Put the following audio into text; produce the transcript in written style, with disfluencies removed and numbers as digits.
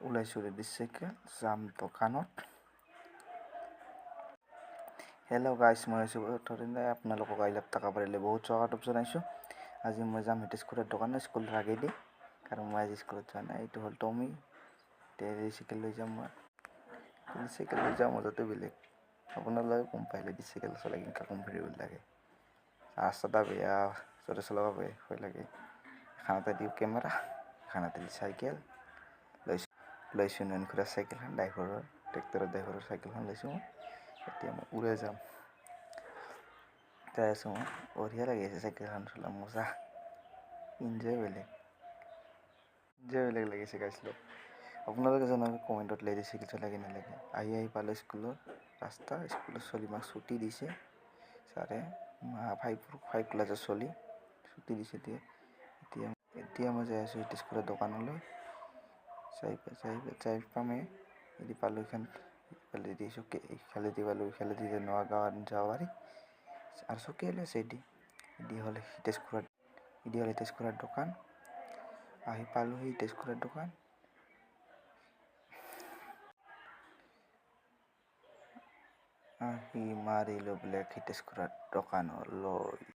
ওলাইছোঁ ready cycle যাম দোকানত। হেল্ল' গাইছ, মই আছোঁ থৰিনে আপোনালোকক আই লাভ টাকা পাৰিলে বহুত স্বাগতম জনাইছোঁ। আজি মই যাম হিতেশপুৰৰ দোকানত স্কুলৰ আগেদি, কাৰণ মই আজি স্কুলত যোৱা নাই। এইটো হ'ল টমি ৰেডি চাইকেল লৈ যাম। মই ৰেডি চাইকেল লৈ যাওঁ, মজাটো বেলেগ। আপোনালোকে গম পাই ৰেডি চাইকেল চলাই কেনেকুৱা কমফৰ্টেবল লাগে। ৰাস্তাটা বেয়া, জোৰে চলাব ভয় লাগে। এখানতে দিওঁ কেমেৰা, এখানতে দি চাইকেল লৈছোঁ ননখুৰা চাইকেলখন, ড্ৰাইভাৰৰ ট্ৰেক্টৰৰ ড্ৰাইভাৰৰ চাইকেলখন লৈছোঁ। মই এতিয়া মই উৰাই যাম যাই আছোঁ। মই বঢ়িয়া লাগি আছে চাইকেলখন চলাই, মজা ইনজয় বেলেগ লাগিছে গাইছ। আপোনালোকে জনাব কমেণ্টত ৰেডি চাইকেল চলাই কেনে লাগে। আহি পালোঁ স্কুলৰ ৰাস্তা। স্কুলৰ ছোৱালী মাক ছুটি দিছে ছাৰে, ফাইভ ক্লাছৰ ছোৱালী ছুটি দিছে। এতিয়া মই যাই আছোঁ হিতেশপুৰৰ দোকানলৈ। যাই পামেই যদি পালোঁ ইফালেদি চকী, ইফালেদি পালোঁ, ইফালেদি নগাঁও যাব পাৰি। আৰু চকীয়ালি আছে এদি হ'ল হিতেশপুৰৰ দোকান। আহি পালোঁহি হিতেশপুৰৰ দোকান। আহি মাৰিলোঁ ব্লেক হিতেশপুৰৰ দোকানলৈ।